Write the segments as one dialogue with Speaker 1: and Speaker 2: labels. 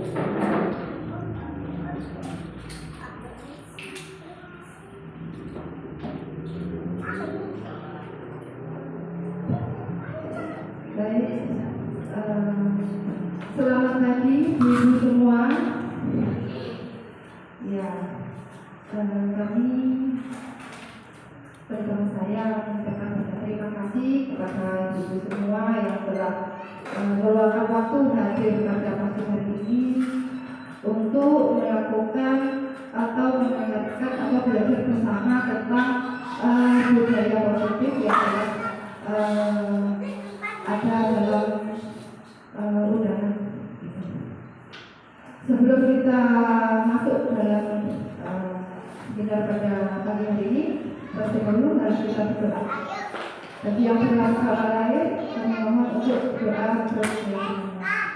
Speaker 1: Baik, selamat pagi ibu semua. Ya, kami bersama saya mengucapkan terima kasih kepada ibu semua yang telah meluangkan waktu hadir pada pagi hari ini untuk melakukan atau mengingatkan atau belajar bersama tentang budaya positif yang ada dalam undangan. Sebelum kita masuk dalam seminar pada pagi hari ini, terlebih dahulu harus kita berdoa. Bagi yang berlangsung lain, kami mohon untuk doa bersama.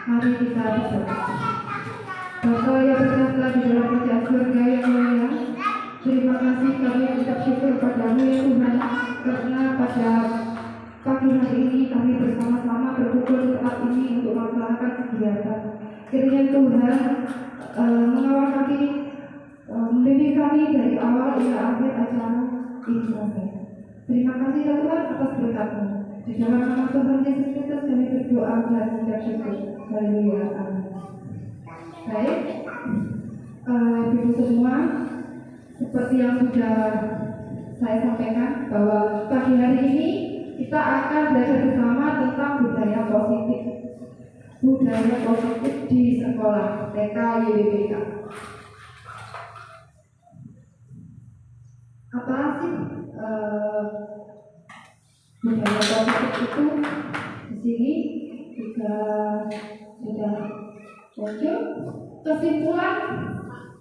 Speaker 1: Mari kita berdoa. Bapa yang berkata di dalam kerajaan surga yang mulia, terima kasih kami ucap syukur padamu ya Tuhan, karena pada pagi hari ini kami bersama-sama berkumpul saat ini untuk melaksanakan kegiatan. Kiranya Tuhan mengawal kami, membimbing kami dari awal hingga akhir acara ini. Terima kasih ya Tuhan atas berkat-Mu. Di dalam nama Tuhan Yesus Kristus kami berdoa dan mengucap syukur. Haleluya. Amin. Baik, ibu semua, seperti yang sudah saya sampaikan bahwa pagi hari ini kita akan belajar bersama tentang budaya positif. Budaya positif di sekolah TK YBBK. Apa sih budaya positif itu? Di sini juga sudah muncul kesimpulan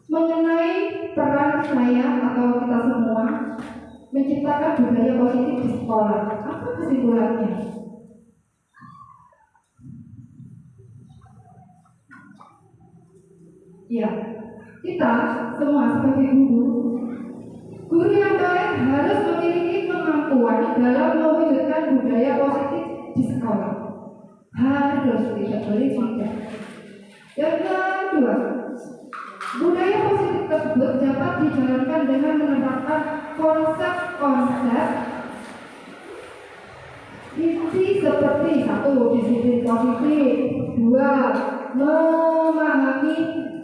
Speaker 1: mengenai peran saya atau kita semua menciptakan budaya positif di sekolah. Apa kesimpulannya? Ya, kita semua sebagai guru yang baik harus memiliki kemampuan dalam mewujudkan budaya positif di sekolah. Harus, tidak boleh tidak. Yang kedua, budaya positif tersebut dapat dijalankan dengan menerapkan konsep-konsep inti seperti 1. Disiplin positif, 2. Memahami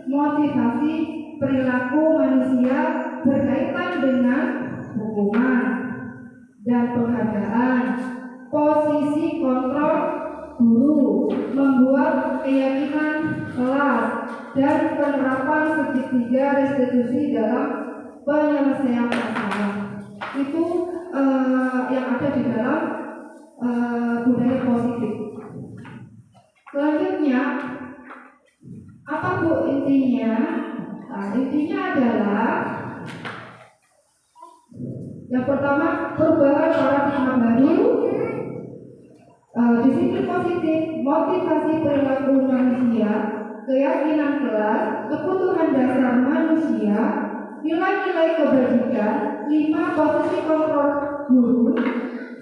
Speaker 1: motivasi perilaku manusia berkaitan dengan hukuman dan penghargaan, posisi kontrol guru, membuat keyakinan kelas, dan penerapan segitiga restitusi dalam penyelesaian masalah. Itu yang ada di dalam budaya positif. Selanjutnya, apa Bu intinya? Nah, intinya adalah yang pertama, perubahan paradigma baru, disiplin positif, motivasi perilaku manusia, keyakinan kelas, kebutuhan dasar manusia, nilai-nilai kebajikan, 5. Posisi kontrol guru,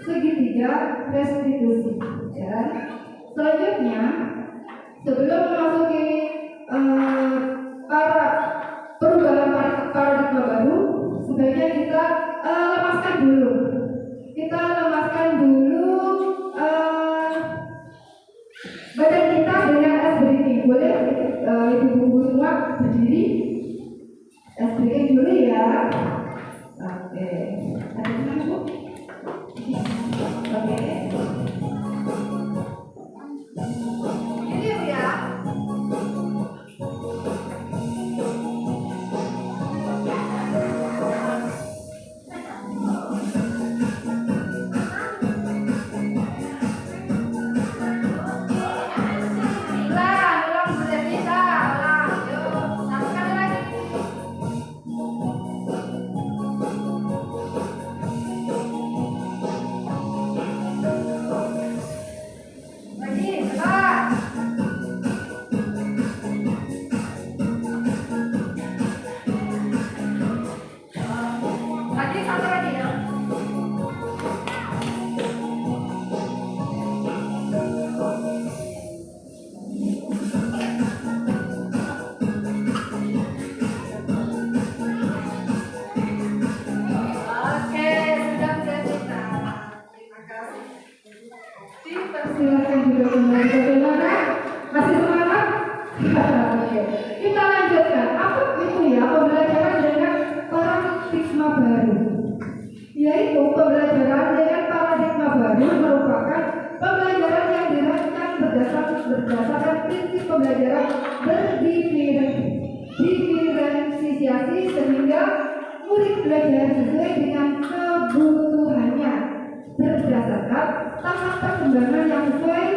Speaker 1: segitiga restitusi. Ya. Selanjutnya, sebelum memasuki perubahan paradigma baru, sebaiknya kita lepaskan dulu. Kita lepaskan dulu badan kita dengan ice breathing. Boleh ibu-ibu semua berdiri? Ice breathing dulu ya. Oke. Ada yang Bu? Oke. Ini ya. Oke, kita lanjutkan. Apa itu ya pembelajaran dengan paradigma baru? Yaitu pembelajaran dengan paradigma baru merupakan pembelajaran yang dirancang berdasarkan prinsip pembelajaran berdiferensiasi sehingga murid belajar sesuai dengan kebutuhannya berdasarkan tahap perkembangan yang sesuai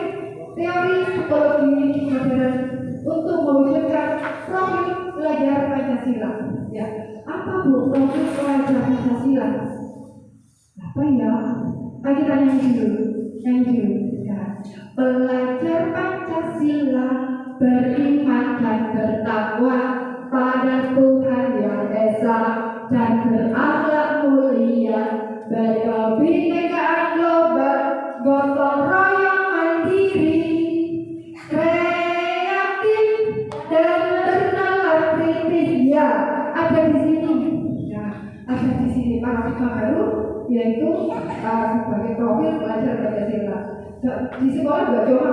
Speaker 1: teori psikologi modern untuk mewujudkan profil pelajar Pancasila. Ya, apa bu profil pelajar Pancasila? Apa ya? Kita nyanyi dulu. Ya. Pelajar Pancasila beriman dan bertakwa pada Tuhan yang Esa dan berakhlak mulia, berkebinekaan global, gotong royong mandiri, kreatif dan bernalar kritis. Ya, ada di sini. Ya, ada di sini paradigma baru, yaitu sebagai profil pelajar Pancasila. Di sekolah juga cuma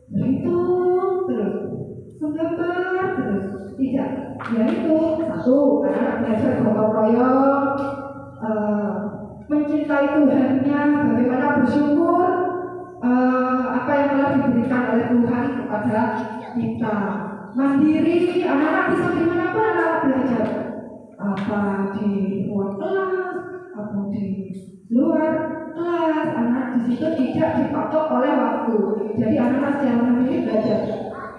Speaker 1: berhitung terus, menggambar terus, tidak. Yaitu satu, anak belajar gotong royong, mencintai Tuhannya, bagaimana bersyukur apa yang telah diberikan oleh Tuhan kepada kita. Mandiri, anak-anak bisa dimanapun anak-anak belajar, apa di luar kelas, apa di luar kelas, anak di situ tidak dipatok oleh waktu. Jadi anak-anak secara mandiri belajar,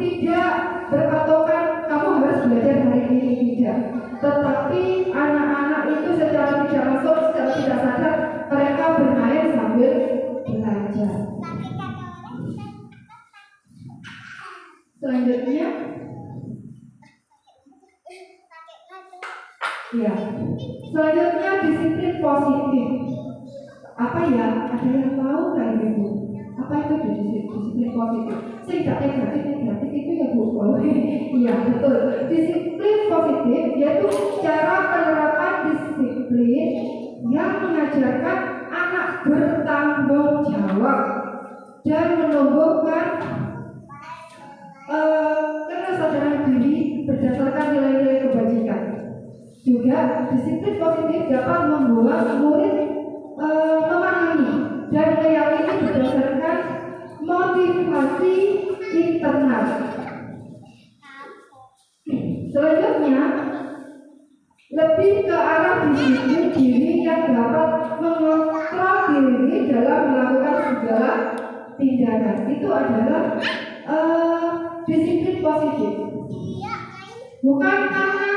Speaker 1: tidak berpatokan kamu harus belajar hari ini, tidak. Tetapi anak-anak itu secara tidak langsung, secara tidak sadar mereka bermain sambil belajar. Selanjutnya, ya, selanjutnya disiplin positif. Apa ya? Ada yang tahu nggak ibu? Apa itu disiplin positif? Tidak negatif itu ya bu. Iya betul. Disiplin positif yaitu cara penerapan disiplin yang mengajarkan anak bertanggung jawab dan menumbuhkan kesadaran diri berdasarkan nilai-nilai kebajikan. Juga disiplin positif dapat membuat murid memahami dan meyakini berdasarkan motivasi internal. Selanjutnya, lebih ke arah disiplin diri yang dapat mengontrol diri dalam melakukan segala tindakan. Itu adalah disiplin positif. Bukan karena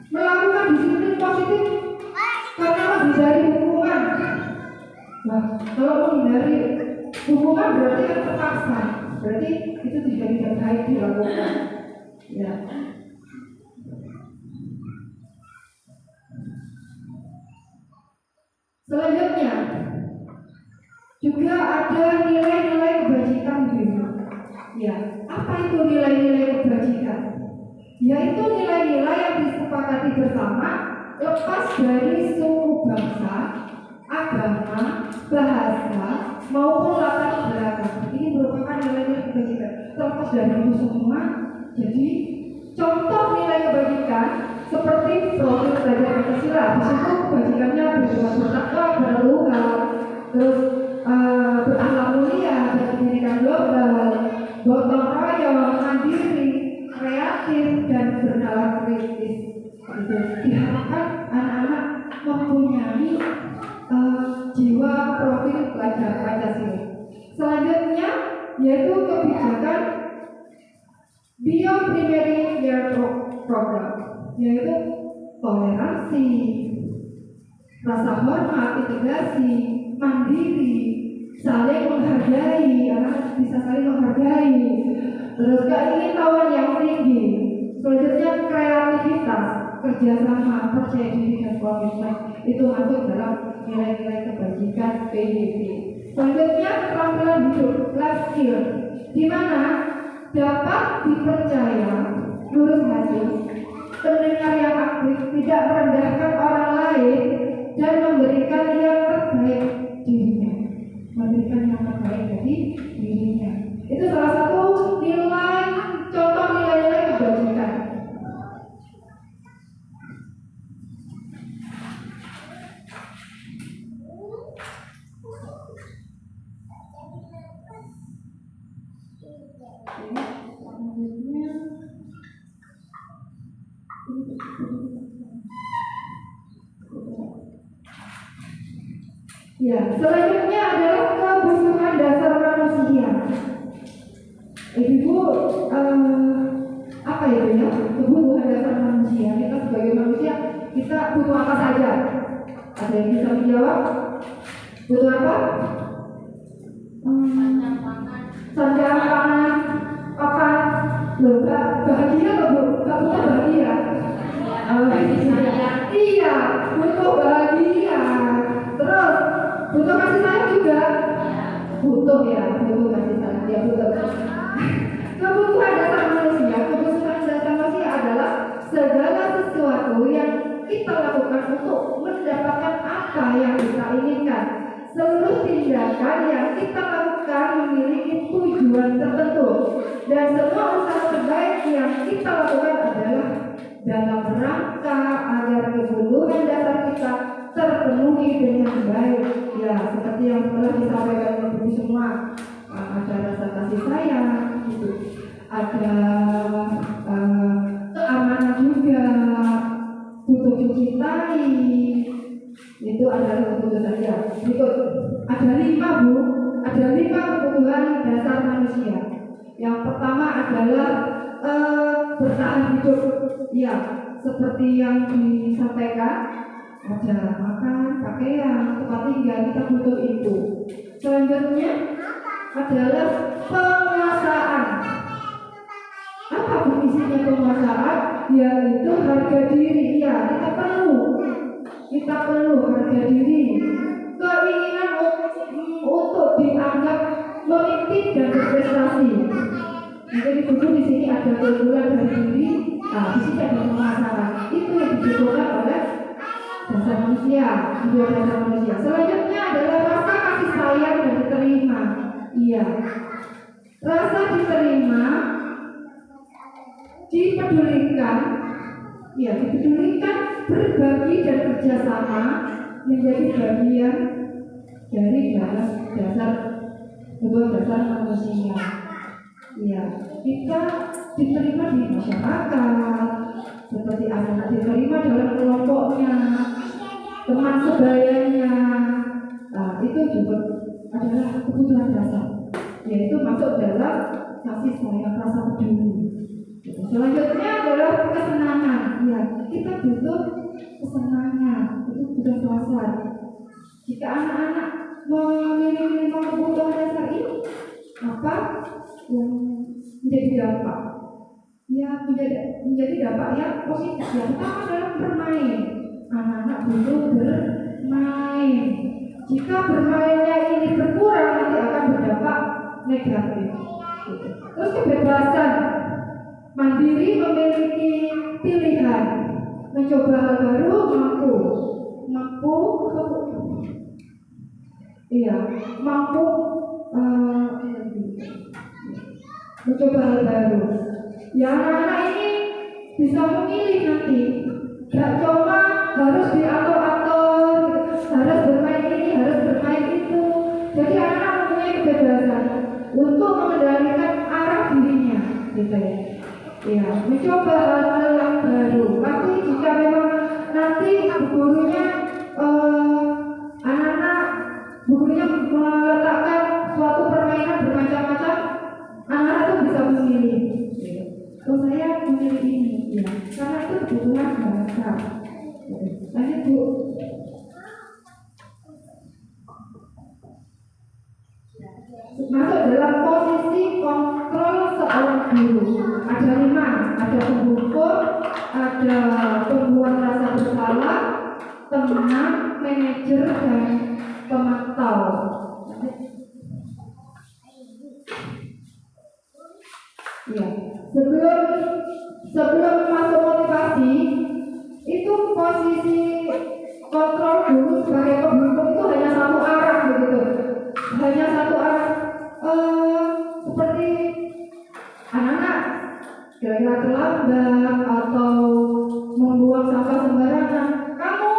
Speaker 1: melakukan disiplin positif karena menghindari hukuman. Nah, kalau menghindari hukuman berarti kan terpaksa, berarti itu tidak baik dilakukan. Ya. Selanjutnya juga ada nilai-nilai kebajikan gitu. Ya, apa itu nilai-nilai kebajikan? Yaitu nilai-nilai yang disepakati bersama lepas dari suku bangsa, agama, bahasa maupun latar belakang. Ini merupakan nilai-nilai kebajikan terlepas dari itu semua. Jadi contoh nilai kebajikan seperti profil pelajar Pancasila, di situ kebajikannya bersifat bertakwa, berluhur, terus berakhlak mulia, berpendidikan global, gotong royong, mandiri, kreatif dan bernalar kritis. Diharapkan anak-anak mempunyai jiwa profil pelajar Pancasila. Selanjutnya yaitu kebijakan Bio-Primary Year Program, yaitu toleransi, rasa hormat, integrasi, mandiri, saling menghargai, anak bisa saling menghargai, terus keingintahuan yang tinggi. Selanjutnya kreativitas, kerjasama, percaya diri dan komitmen, itu masuk dalam nilai-nilai kebajikan PDB. Selanjutnya keterampilan hidup, life skill, di mana dapat dipercaya, lurus hati, pendengar yang aktif, tidak merendahkan orang lain dan memberikan yang terbaik dirinya, memberikan yang terbaik dari dirinya. Itu salah satu nilai contoh Ya, selanjutnya adalah kebutuhan dasar manusia. Ibu, apa ya Bu ya? Kebutuhan dasar manusia. Kita sebagai manusia, kita butuh apa saja? Ada yang bisa menjawab? Butuh apa? Sandang pangan, papan. Loh, bahagia loh Bu? Gak butuh bahagia? Iya, butuh bahagia. Terus butuh kasih sayang juga. Butuh ya, butuh kasih sayang. Ya butuh. Kebutuhan dasar manusia, kebutuhan dasar manusia adalah segala sesuatu yang kita lakukan untuk mendapatkan apa yang kita inginkan. Seluruh tindakan yang kita lakukan memiliki tujuan tertentu, dan semua usaha terbaik yang kita lakukan adalah dalam rangka agar kebutuhan dasar kita terpenuhi dengan baik. Ya, seperti yang telah disampaikan ibu semua, ada rasa kasih sayang, gitu. Ada keamanan juga, butuh dicintai, itu adalah kebutuhan ya. Berikut ada 5 Bu, ada 5 kebutuhan dasar manusia. Yang pertama adalah bertahan hidup. Ya, seperti yang disampaikan, ada makan, pakaian, tempat tinggal, kita butuh itu. Selanjutnya adalah penguasaan. Apa fungsinya penguasaan? Yaitu harga diri. Ya, kita perlu harga diri. Keinginan untuk dianggap memimpin dan berprestasi. Jadi butuh di sini ada keunggulan dari diri. Nah, di sini ada penguasaan. Itu yang dibutuhkan oleh dasar manusia, jiwa dasar manusia. Selanjutnya adalah rasa kasih sayang dan diterima. Iya, rasa diterima, dipedulikan, ya dipedulikan, berbagi dan kerjasama menjadi bagian dari dasar kebutuhan dasar manusia. Ya, kita diterima di masyarakat, seperti anak diterima dalam kelompoknya, teman sebayanya. Nah, itu juga adalah kebutuhan dasar, yaitu masuk dalam kasih sayang, rasa peduli. Selanjutnya adalah kesenangan. Ya, kita butuh kesenangan, itu butuh dasar. Jika anak-anak memiliki 5 kebutuhan dasar ini, apa yang menjadi dampak? Ya, menjadi dampak yang positif. Yang pertama adalah bermain. Anak-anak butuh bermain. Jika bermainnya ini berkurang, nanti akan berdampak negatif. Terus kebebasan, mandiri, memiliki pilihan, mencoba hal baru, mampu mencoba hal baru. Ya, anak-anak ini bisa memilih nanti. Gak cuma harus diatur-atur, harus bermain ini, harus bermain itu. Jadi anak-anak mempunyai kebebasan untuk mengendalikan arah dirinya, gitu ya. Ya, mencoba hal-hal yang baru. Tapi jika memang nanti gurunya gurunya meletakkan suatu permainan bermacam-macam, anak-anak itu bisa memilih. Oh, saya memilih ini, ya, karena itu kebutuhan dasar. Lanjut Bu. Masuk dalam posisi kontrol seorang guru. Ada 5, ada penghukum, ada pembuat rasa bersalah, teman, manajer, dan pemantau. Ya, sebelum masuk motivasi, itu posisi kontrol guru sebagai penghukum itu hanya satu arah begitu, hanya satu arah. Seperti anak-anak kira-kira terlambat atau membuang sampah sembarangan, kamu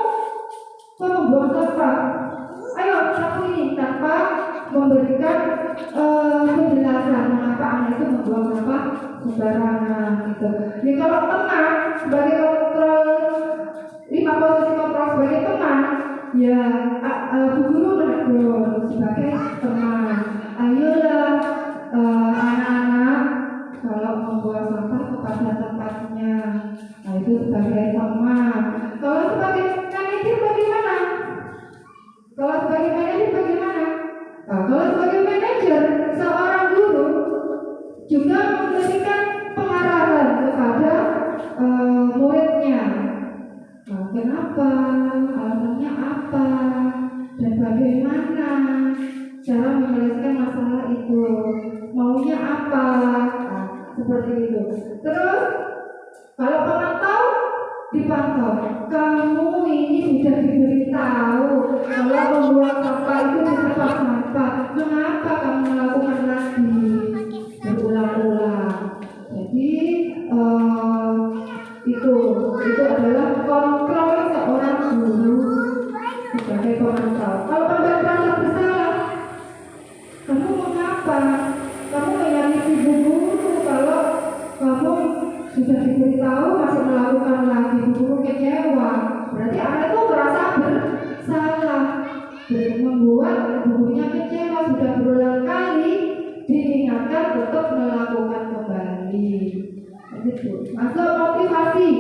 Speaker 1: kok membuang sampah? Ayo sapu ini, tanpa memberikan penjelasan mengapa anak itu membuang sampah sembarangan gitu. Jadi kalau teman sebagai kontrol, 5 posisi kontrol sebagai teman, ya guru menegur sebagai teman. Ayolah anak-anak, kalau membuang sampah kepada tempatnya, nah itu sebagai teman. Kalau sebagai manajer bagaimana? Kalau sebagai manajer bagaimana? Nah, kalau sebagai manajer, seorang guru juga memberikan pengarahan kepada muridnya. Nah, kenapa? Alasannya apa? Dan bagaimana cara menyelesaikan masalah itu? Maunya apa? Nah, seperti itu. Terus, kalau pemantau, dipantau. Kamu ini sudah diberitahu kalau membuang sampah itu di tempat sampah. Kenapa kamu melakukan lagi? Berulang-ulang. Jadi itu adalah kontrol seorang guru sebagai pemantau. Kalau pada merasa bersalah, kamu mengapa? Kamu menyakiti guru kalau kamu sudah diberitahu masih melakukan lagi, guru kecewa. Berarti anak itu merasa bersalah, dan membuat gurunya kecewa. Sudah berulang kali diingatkan untuk melakukan kembali. Begitu. Masuk motivasi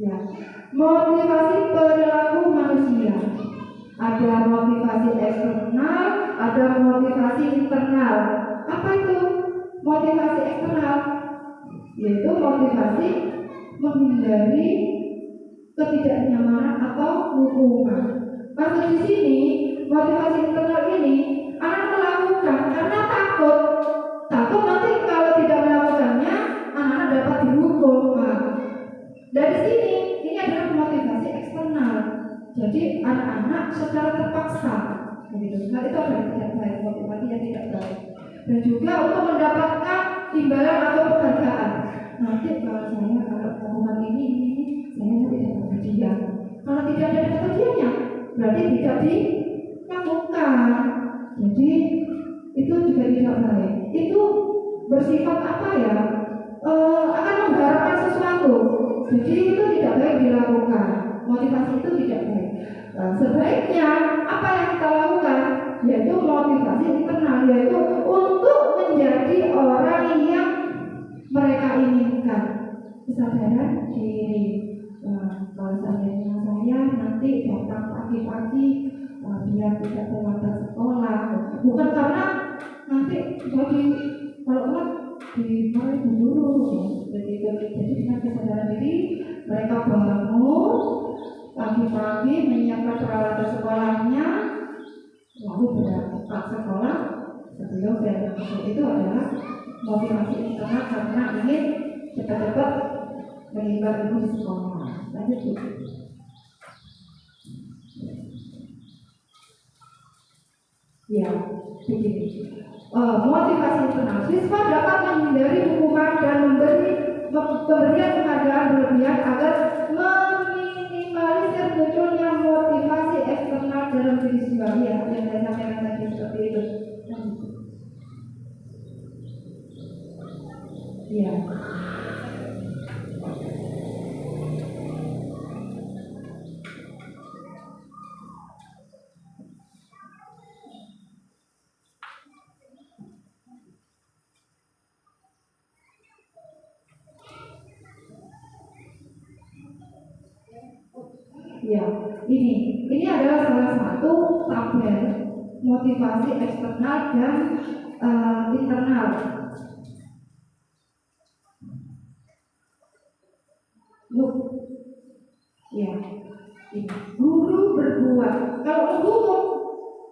Speaker 1: ya, motivasi perilaku manusia. Ada motivasi eksternal, ada motivasi internal. Apa itu motivasi eksternal? Yaitu motivasi menghindari ketidaknyamanan atau hukuman. Maksud di sini motivasi internal ini anak melakukan karena takut nanti kalau tidak melakukannya anak dapat dihukum. Nah, dari sini ini adalah motivasi eksternal. Jadi anak-anak secara terpaksa, begitu. Nah, itu adalah tidak baik, motivasi yang tidak baik. Dan juga untuk mendapatkan imbalan atau penghargaan. Nanti kalau melakukan ini saya nanti dapat hadiah. Kalau tidak ada hadiahnya, berarti tidak dilakukan. Jadi itu juga tidak baik. Itu bersifat apa ya? Akan mengharapkan sesuatu. Jadi itu tidak baik dilakukan. Motivasi itu tidak baik. Sebaiknya apa yang kita lakukan yaitu motivasi internal, yaitu untuk menjadi orang yang mereka inginkan. Kesadaran diri. Kalau saya nanti datang pagi-pagi biar tidak terlambat sekolah, bukan karena nanti jadi kalau dimarahi guru. Jadi dengan kesadaran diri mereka bangun pagi-pagi menyiapkan peralatan sekolahnya, lalu berangkat sekolah sebelum dan itu adalah motivasi internal karena ingin cepat-cepat menimba ilmu di sekolah. Lanjut Bu. Ya, begini. Motivasi internal. Siswa dapat menghindari hukuman dan pemberian penghargaan berlebihan agar meminimalisir munculnya motivasi eksternal dalam diri siswa. Ya, yang saya sampaikan tadi seperti itu. Ya. Ya, ini adalah salah satu tabel motivasi eksternal dan internal. Ya, ini guru berbuat. Kalau menghukum,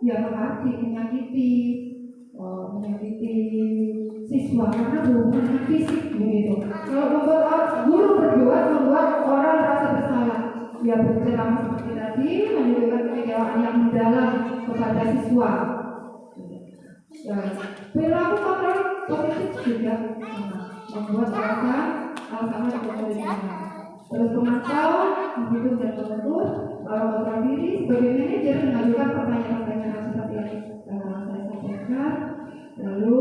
Speaker 1: ya berarti menyakiti siswa karena hubungan fisik begitu. Kalau membuat guru berbuat membuat orang merasa bersalah. Ya berceramah seperti tadi menunjukkan kekecewaan yang mendalam kepada siswa. Ya, perilaku kontrol positif juga membuat alasan untuk berbicara. Terus pemantau, menghitung dan mengukur, kontrol diri sebagai manajer mengajukan pertanyaan-pertanyaan seperti yang saya sampaikan. Lalu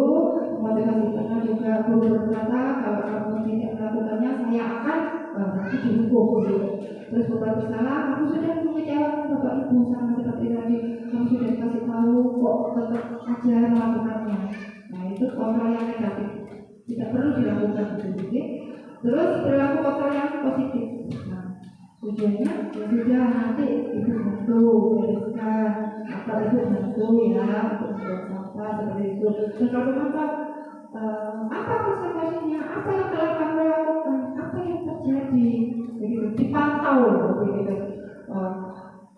Speaker 1: motivasi internal juga guru berkata kalau kamu tidak melakukannya saya akan berarti dihukum gitu. Terus beberapa salah, aku sudah mengecewakan bapak ibu sama seperti tadi, kamu sudah kasih tahu kok tetap aja melakukannya. Nah itu kontrol yang negatif, tidak perlu dilakukan gitu. Terus perilaku kontrol yang positif. Nah tujuannya ya sudah nanti ibu bantu bereskan, apa ibu bantu ya untuk membuang sampah seperti itu. Dan kalau bapak apa konsekuensinya, apa yang telah kamu lakukan, apa yang terjadi, begitu dipantau begitu.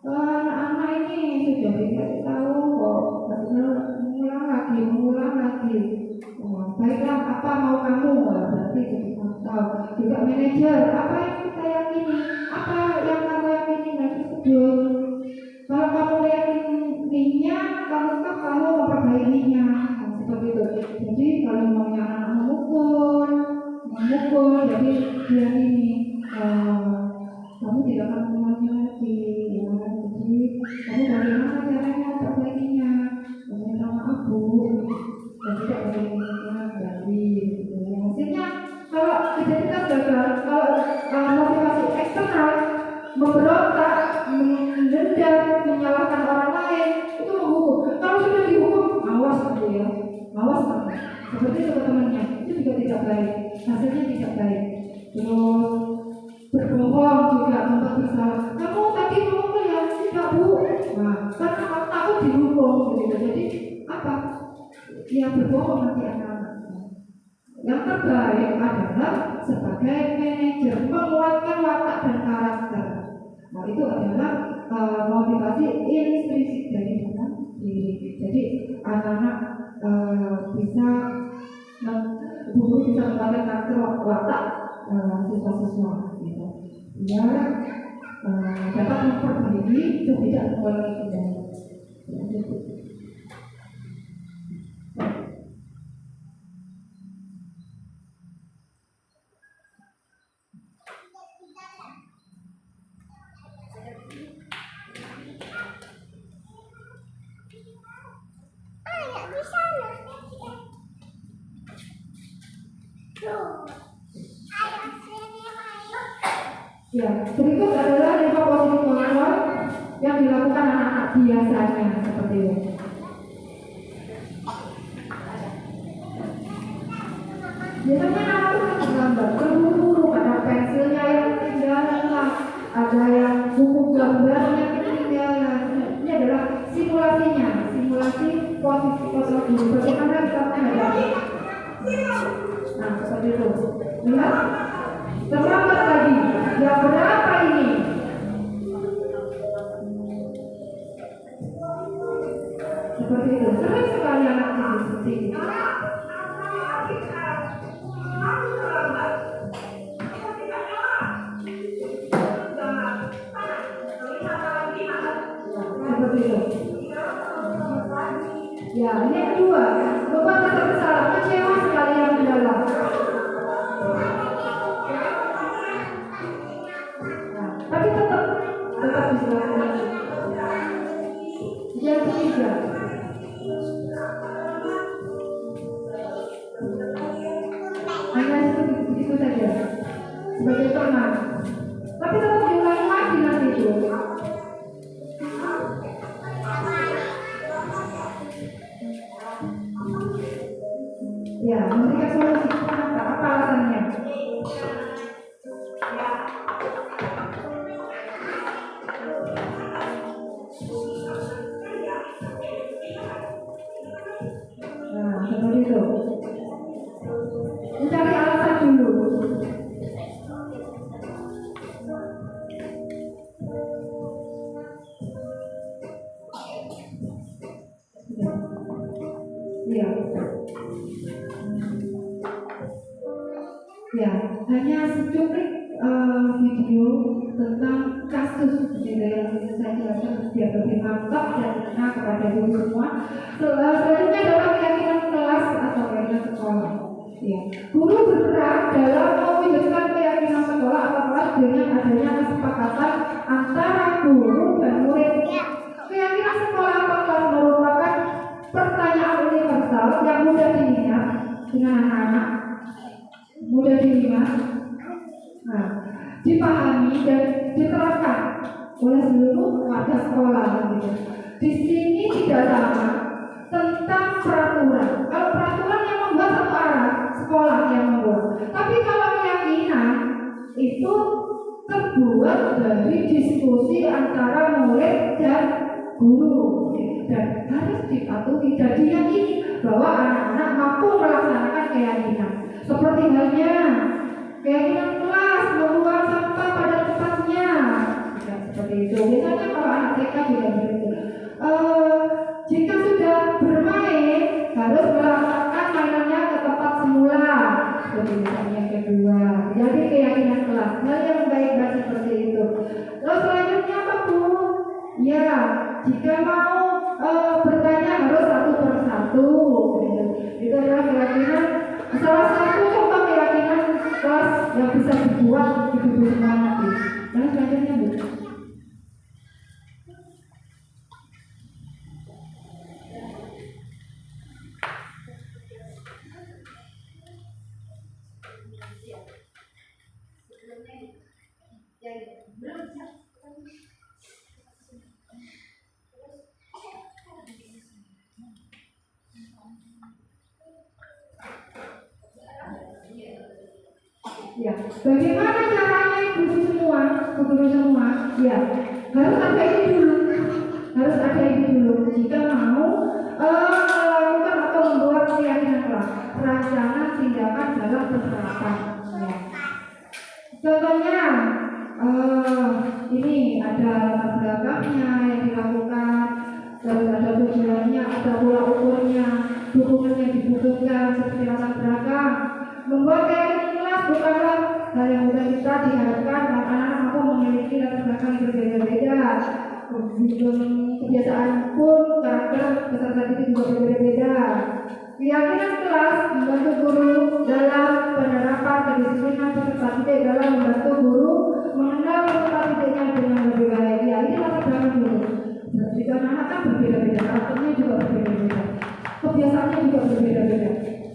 Speaker 1: Anak-anak ini sudah dikasih tahu kok, mengulang lagi. Baiklah, apa mau kamu? Berarti dipantau. Juga manajer, apa yang kita yakini, apa yang kamu yakini dan tersebut. Kalau kamu yakininya, kamu memperbaikinya. Seperti itu. Jadi kalau maunya anak memukul, jadi dia ini kamu tidak akan mengulangi lagi, ya. Jadi kamu bagaimana caranya memperbaikinya? Kamu sama aku, dan tidak bagaimana dari. Hasilnya kalau identitas gagal, kalau motivasi eksternal memberontak, mendendam, menyalahkan orang lain, itu menghukum. Kalau sudah dihukum, awas gitu ya. Awas banget. Seperti itu temannya, itu juga tidak baik, hasilnya tidak baik. Terus berbohong juga, membuat bersalah. Kamu tadi ngomong ya, tidak bu. Nah, karena takut dihukum gitu. Jadi apa? Ya berbohong nanti anak-anak. Yang terbaik adalah sebagai manajer menguatkan watak dan karakter. Nah itu adalah motivasi intrinsik dari dalam diri. Jadi anak-anak bisa mengembangkan karakter watak siswa-siswa gitu. Ya dapat memperbaiki itu tidak mengulangi kembali. Ya, berikut adalah 5 positif kontrol yang dilakukan anak-anak biasanya seperti ini. Biasanya anak itu menggambar, terburu-buru, ada pensilnya yang ketinggalan lah, ada yang buku gambarnya ketinggalan. Ini adalah simulasi posisi kontrol dulu. Bagaimana kita menghadapi? Nah, seperti itu. Lihat, terlambat lagi. Yang berapa ini? Seperti itu. Sering sekali anak ini seperti itu. Seperti itu. Ya, ini yang kedua. Beban rasa bersalah, kecewa sekali yang mendalam. Tapi tetap dijelaskan. Yang ketiga, hanya itu saja sebagai teman. Tapi tetap diulangi lagi nanti itu. Ya, memberikan solusi. Apa alasannya? Nah, seperti itu. Mencari alasan dulu. Ya. Ya, hanya secuplik video tentang kasus gitu yang saya jelaskan biar lebih mantap dan kena kepada guru semua. Selanjutnya adalah keyakinan kelas atau keyakinan sekolah. Ya, guru berperan dalam mewujudkan keyakinan sekolah atau kelas dengan adanya kesepakatan antara guru dan murid. Keyakinan sekolah atau kelas merupakan pertanyaan universal yang mudah diingat dengan anak-anak. Mudah diingat. Nah, dipahami dan diterapkan oleh seluruh warga sekolah gitu. Di sini tidak sama tentang peraturan. Kalau peraturan yang membuat satu arah, sekolah yang membuat. Tapi kalau keyakinan itu terbuat dari diskusi antara murid dan guru dan harus dipatuhi dan diyakini bahwa anak-anak mampu melaksanakan keyakinan. Seperti halnya keyakinan kelas membuang sampah pada tempatnya, ya, seperti itu. Biasanya kalau anak TK juga begitu. Jika sudah bermain harus melakukan mainannya ke tempat semula. Seperti yang kedua, jadi keyakinan kelas. Hal yang baik-baik seperti itu. Lalu selanjutnya apa Bu? Ya, jika mau bertanya harus satu persatu. Itu adalah keyakinan. Salah satu contoh keyakinan kelas yang bisa dibuat di buku semua nanti. Yang selanjutnya Bu. Ya, bagaimana caranya guru semua? Ya, harus ada ini dulu. Jika mau melakukan atau membuat keyakinan kelas, rancangan tindakan dalam penerapan. Ya. Contohnya, ini ada latar belakangnya yang dilakukan, terus ada tujuannya, ada pola ukurnya, dukungan yang dibutuhkan seperti latar belakang. Membuat keyakinan kelas bukanlah hal yang mudah kita diharapkan anak-anak mampu memiliki latar belakang yang berbeda-beda. Kebiasaan pun karakter peserta didik juga berbeda-beda. Keyakinan kelas membantu guru dalam penerapan kedisiplinan peserta didik dalam membantu guru mengenal peserta didiknya dengan lebih baik. Ya, ini latar belakang dulu. Jika anak kan berbeda-beda, karakternya juga berbeda-beda, kebiasaannya juga berbeda-beda.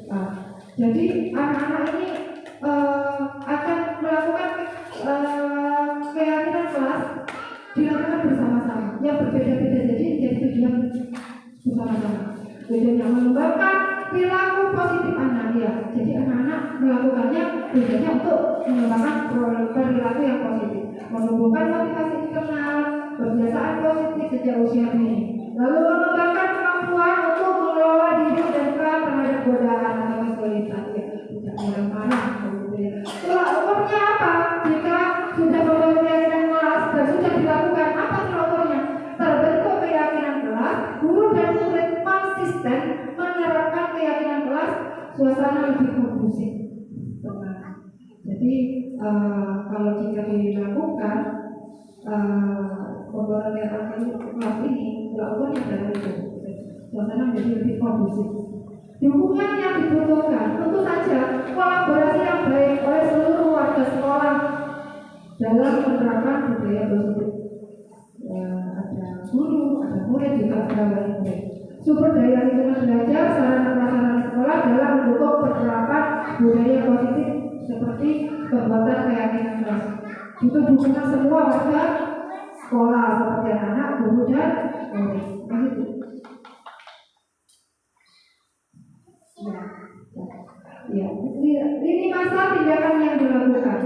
Speaker 1: Nah, jadi anak-anak ini akan melakukan keyakinan kelas dilakukan bersama-sama yang berbeda-beda, jadi menjadi tujuan bersama-sama. Tujuannya mengembangkan perilaku positif anak ya. Jadi anak-anak melakukannya tujuannya untuk mengembangkan perilaku yang positif, menumbuhkan motivasi internal, kebiasaan positif sejak usia dini, lalu mengembangkan kemampuan untuk mengelola diri dan peran terhadap godaan atau kesulitan ya. Tidak marah-marah. Ukurnya apa? Jika sudah membangun keyakinan kelas dan sudah dilakukan, apa ukurnya? Terbentuk keyakinan kelas, guru dan murid konsisten menerapkan keyakinan kelas, suasana lebih kondusif. Jadi kalau jika dilakukan pembuatan keyakinan kelas ini, ukurnya adalah itu, suasana menjadi lebih kondusif. Dukungan yang dibutuhkan tentu saja kolaborasi yang baik oleh seluruh warga sekolah dalam menerapkan budaya positif. Ada guru, ada murid, juga ada wali murid. Sumber daya lingkungan belajar, sarana prasarana sekolah dalam mendukung penerapan budaya positif seperti pembuatan keyakinan kelas. Itu dukungan semua warga sekolah seperti anak, guru dan murid. Begitu. Ya, ini masa tindakan yang dilakukan.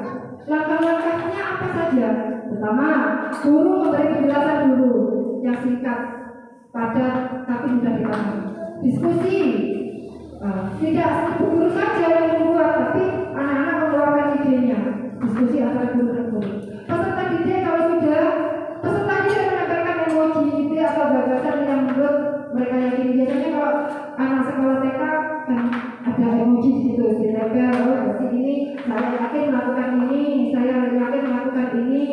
Speaker 1: Langkah-langkahnya apa saja? Pertama, guru memberi penjelasan dulu yang singkat, padat, tapi mudah dipahami. Diskusi, tidak guru saja yang membuat, tapi anak-anak mengeluarkan idenya. Diskusi antara guru dan guru. Peserta didik kalau sudah peserta didik menyampaikan emoji ide atau gagasan yang menurut mereka yakini. Biasanya kalau anak sekolah TK kan ada emoji di situ, ditempel. Oh, berarti ini saya yakin melakukan ini, saya yakin melakukan ini,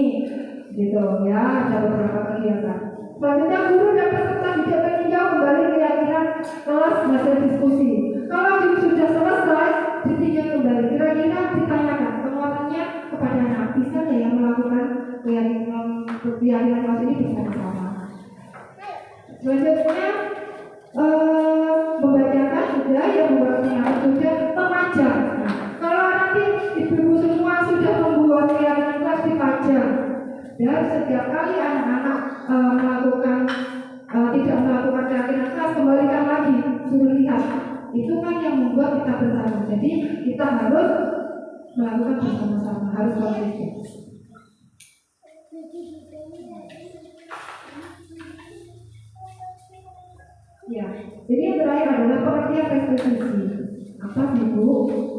Speaker 1: gitu ya. Ada beberapa kegiatan. Selanjutnya guru dan peserta didik meninjau kembali keyakinan kelas hasil diskusi. Kalau sudah selesai, ditinjau kembali. Kira-kira ditanyakan penguatannya kepada anak, bisa nggak yang melakukan keyakinan kelas ini bersama-sama. Selanjutnya membacakan sudah, yang membuat penyampaian sudah, memajang. Nah, kalau nanti ibu-ibu semua sudah membuat keyakinan kelas Dan setiap kali anak-anak tidak melakukan keyakinan keras, kembalikan lagi, suruh lihat. Itu kan yang membuat kita bersama. Jadi kita harus melakukan bersama-sama, harus konsisten. Ya, jadi yang terakhir adalah pengertian restitusi. Apa sih Bu?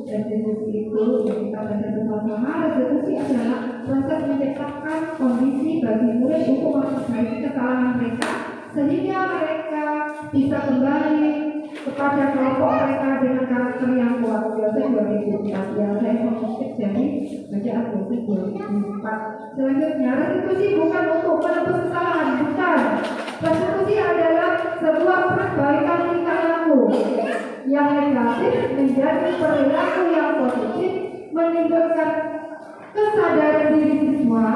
Speaker 1: Restitusi itu yang kita belajar bersama. Restitusi adalah proses menciptakan kondisi bagi murid untuk memperbaiki kesalahan mereka sehingga mereka bisa kembali kepada kelompok mereka dengan karakter yang kuat. Biasanya 2004 ya, saya mengutip dari bacaan biasanya 2004. Selanjutnya, restitusi bukan untuk menebus kesalahan, bukan. Restitusi adalah sebuah perbaikan tingkah laku yang negatif menjadi perilaku yang positif, menimbulkan kesadaran diri siswa.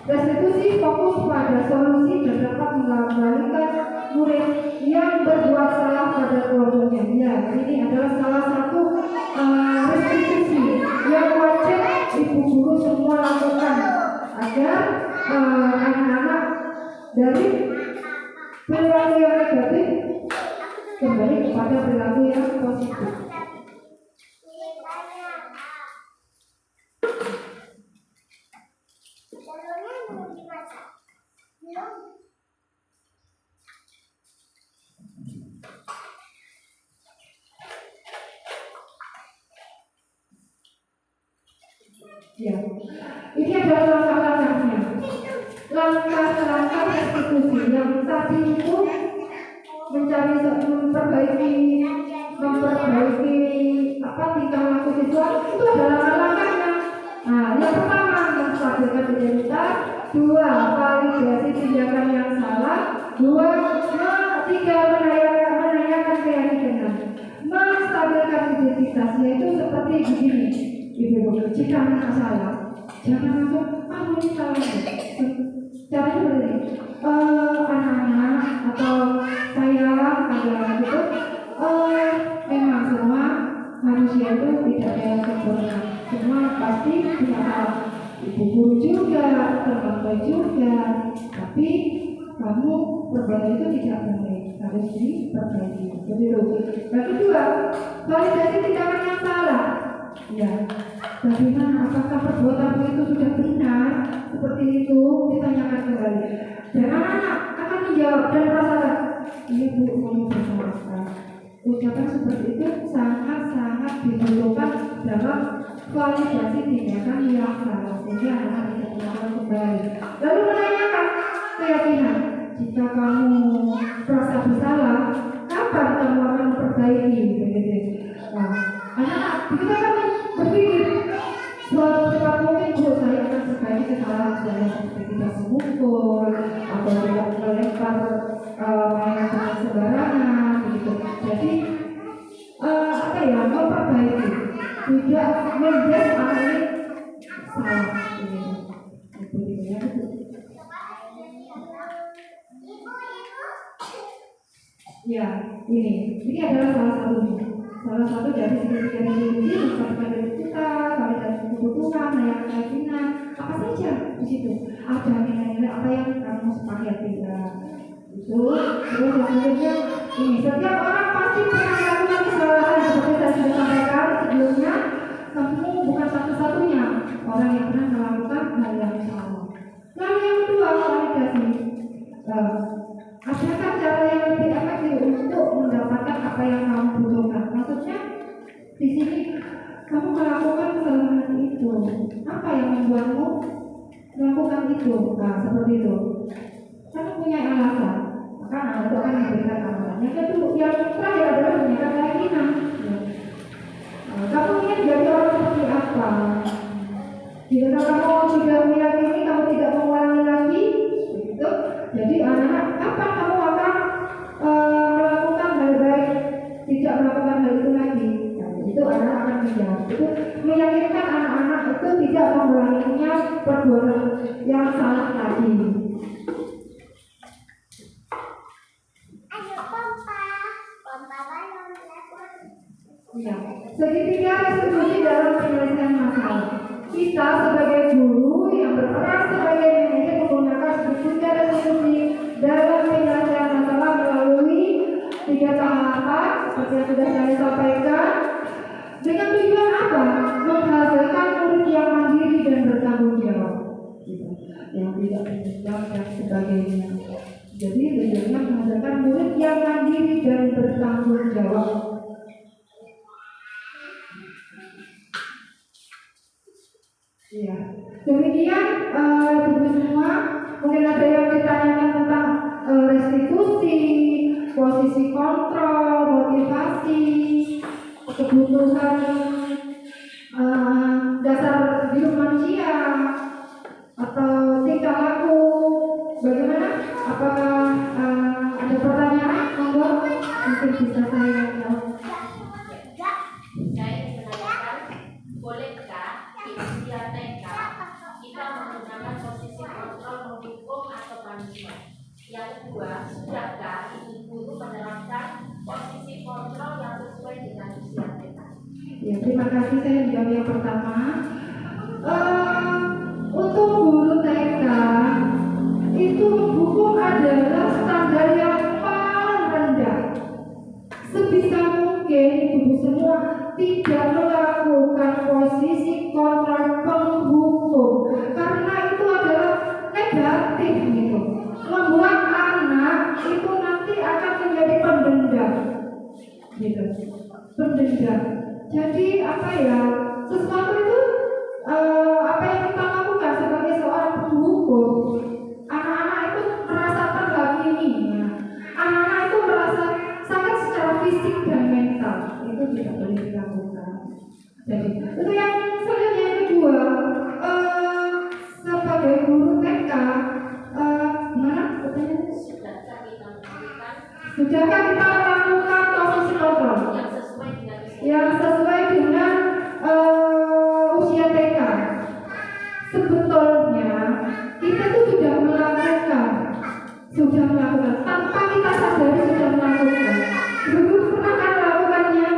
Speaker 1: Restitusi fokus pada solusi dan dapat mengembalikan murid yang berbuat salah pada kelompoknya. Ya, ini adalah salah satu restitusi yang wajib ibu guru semua lakukan agar anak-anak dari perilaku yang negatif kembali kepada perilaku yang positif. Ya, ini adalah langkah-langkahnya. Langkah-langkah restitusi yang tadi itu memperbaiki tingkah laku siswa, itu adalah langkah-langkahnya. Nah, yang pertama menstabilkan identitas, 2 validasi tindakan yang salah, 3 menanyakan keyakinan. Menstabilkan identitasnya itu seperti begini, Ibu, jika anak salah, jangan langsung ini salah. Caranya begini, anak-anak atau saya adalah gitu, memang semua manusia itu tidak ada yang sempurna, semua pasti punya salah. Ibu guru juga, teman juga, tapi kamu perbuatan itu tidak baik, harus diperbaiki. Begitu. Yang kedua, validasi tindakan yang salah. Ya, bagaimana? Apakah perbuatanmu itu sudah benar? Seperti itu ditanyakan kembali. Dan anak-anak akan menjawab dan merasakan, iya Bu, kamu bersalah. Ucapan seperti itu sangat-sangat dibutuhkan dalam validasi tindakan yang salah, sehingga anak tidak melakukan kembali. Lalu menanyakan keyakinan, jika kamu merasa bersalah, kapan kamu akan memperbaiki? Begitu. Nah, anak-anak kita kan berpikir secepat mungkin saya akan perbaiki kesalahan saya, seperti tidak memukul atau tidak melempar mainan dengan sembarangan begitu. Jadi memperbaiki, tidak menjadi ahli salah begitu. Ya, ini adalah salah satu dari signifikan ideologi merupakan identitas, validasi kebutuhan, layak keyakinan, apa saja di situ. Ada nilai-nilai apa yang kamu sepakati ya. Itu terus yang selanjutnya ini, setiap orang pasti pernah melakukan kesalahan seperti saya sudah sampaikan sebelumnya. Kamu bukan satu-satunya orang yang pernah melakukan hal yang salah. Lalu yang kedua, validasi. Adakah cara yang lebih efektif untuk mendapatkan apa yang kamu butuhkan? Maksudnya di sini kamu melakukan kesalahan itu, apa yang membuatmu melakukan itu? Nah, seperti itu. Kamu punya alasan, maka anak itu akan memberikan alasan. Yang terakhir adalah menyampaikan keyakinan. Kamu ingin jadi orang seperti apa? Jika kamu sudah meyakini kamu tidak mengulangi lagi, begitu. Jadi anak-anak, kapan kamu akan melakukan hal baik, tidak melakukan hal itu lagi? Nah, itu anak-anak akan menjawab. Itu meyakinkan anak-anak itu tidak mengulanginya perbuatan yang salah lagi. Ya, segitiga restitusi dalam penyelesaian masalah. kita sebagai guru yang berperan sebagai manajer menggunakan struktur restitusi dalam penyelesaian masalah melalui 3 tahapan seperti yang sudah saya sampaikan. Dengan tujuan apa? Menghasilkan murid yang mandiri dan bertanggung jawab, yang tidak menyesal dan sebagainya. Jadi tujuannya menghasilkan murid yang mandiri dan bertanggung jawab. Ya, demikian Ibu semua. Mungkin ada yang ditanyakan tentang restitusi, posisi kontrol, motivasi, kebutuhan dasar hidup manusia, atau tingkah laku. Bagaimana? Apakah ada pertanyaan? Monggo, mungkin bisa saya jawab.
Speaker 2: Saya menanyakan, bolehkah di usia TK kita menggunakan posisi kontrol mendukung atau punishment? Yang kedua, sudahkah ibu guru menerapkan posisi kontrol yang sesuai dengan usia TK?
Speaker 1: Ya, terima kasih. Saya jawab yang pertama. Untuk guru TK itu hukum adalah standar yang paling rendah. Sebisa mungkin ibu semua tidak melakukan posisi kontrol penghukum, karena itu adalah negatif gitu. Membuat anak itu nanti akan menjadi pendendam gitu. Pendendam. Jadi apa ya? Sesuatu itu apa yang kita lakukan sebagai seorang penghukum, anak-anak itu merasa terhakimi. Anak-anak itu merasa sakit secara fisik dan mental. Itu tidak boleh dilakukan. Jadi itu yang selanjutnya. Yang kedua, sebagai guru TK, mana pertanyaannya? Sudahkah kita melakukan posisi kontrol yang sesuai dengan usia TK? Sebetulnya kita itu sudah melakukan tanpa kita sadari, sudah melakukan. Ibu pernah kan melakukannya,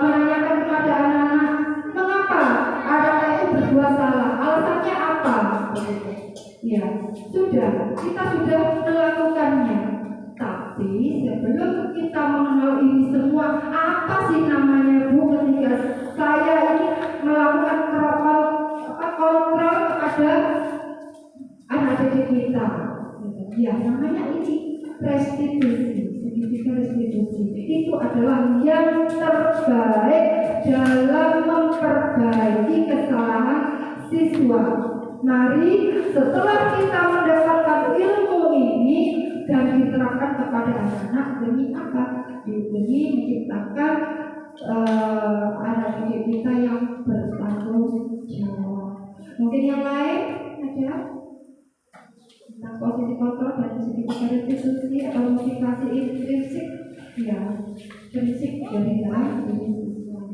Speaker 1: menanyakan kepada anak-anak, mengapa anak itu berbuat salah, alasannya apa? Ya, kita sudah melakukannya. Tapi sebelum kita mengenal ini semua, apa sih namanya Bu ketika saya ini melakukan kontrol kepada anak didik kita? Ya, namanya ini restitusi. Segitiga restitusi itu adalah yang terbaik dalam memperbaiki kesalahan siswa. Mari setelah kita mendapatkan ilmu ini dan diterapkan kepada anak-anak, demi apa? Demi menciptakan anak didik kita yang bertanggung jawab. Mungkin yang lain ada tentang posisi kontrol dan segitiga restitusi atau motivasi intrinsik? Ya, intrinsik dari dalam diri siswa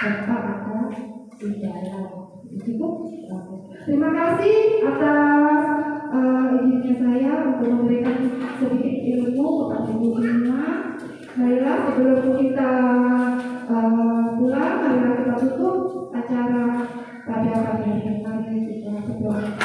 Speaker 1: tanpa ada di dalam. Cukup. Terima kasih atas izinnya saya untuk memberikan sedikit ilmu kepada ibu semua. Marilah sebelum kita pulang, marilah kita tutup acara pada pagi hari ini. Kita berdoa.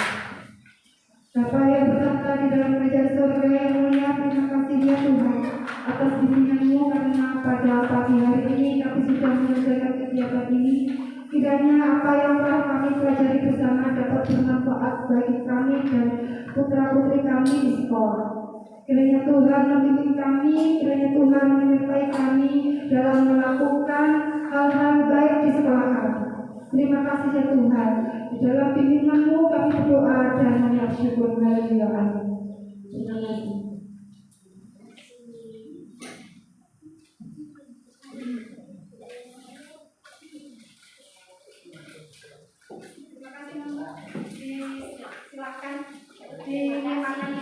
Speaker 1: Bapa yang bertata di dalam kerajaan surga yang mulia, terima kasih ya Tuhan atas bimbingan-Mu, karena pada pagi hari ini kami sudah menyelesaikan kegiatan ini. Kiranya apa yang telah kami pelajari bersama dapat bermanfaat bagi kami dan putra-putri kami di sekolah. Kiranya Tuhan membimbing kami, kiranya Tuhan menyertai kami dalam melakukan hal-hal baik di sekolah kami. Terima kasih ya Tuhan. Di dalam bimbingan-Mu kami berdoa dan mengucap syukur. Haleluya. Amin. Terima kasih. Silakan di makanan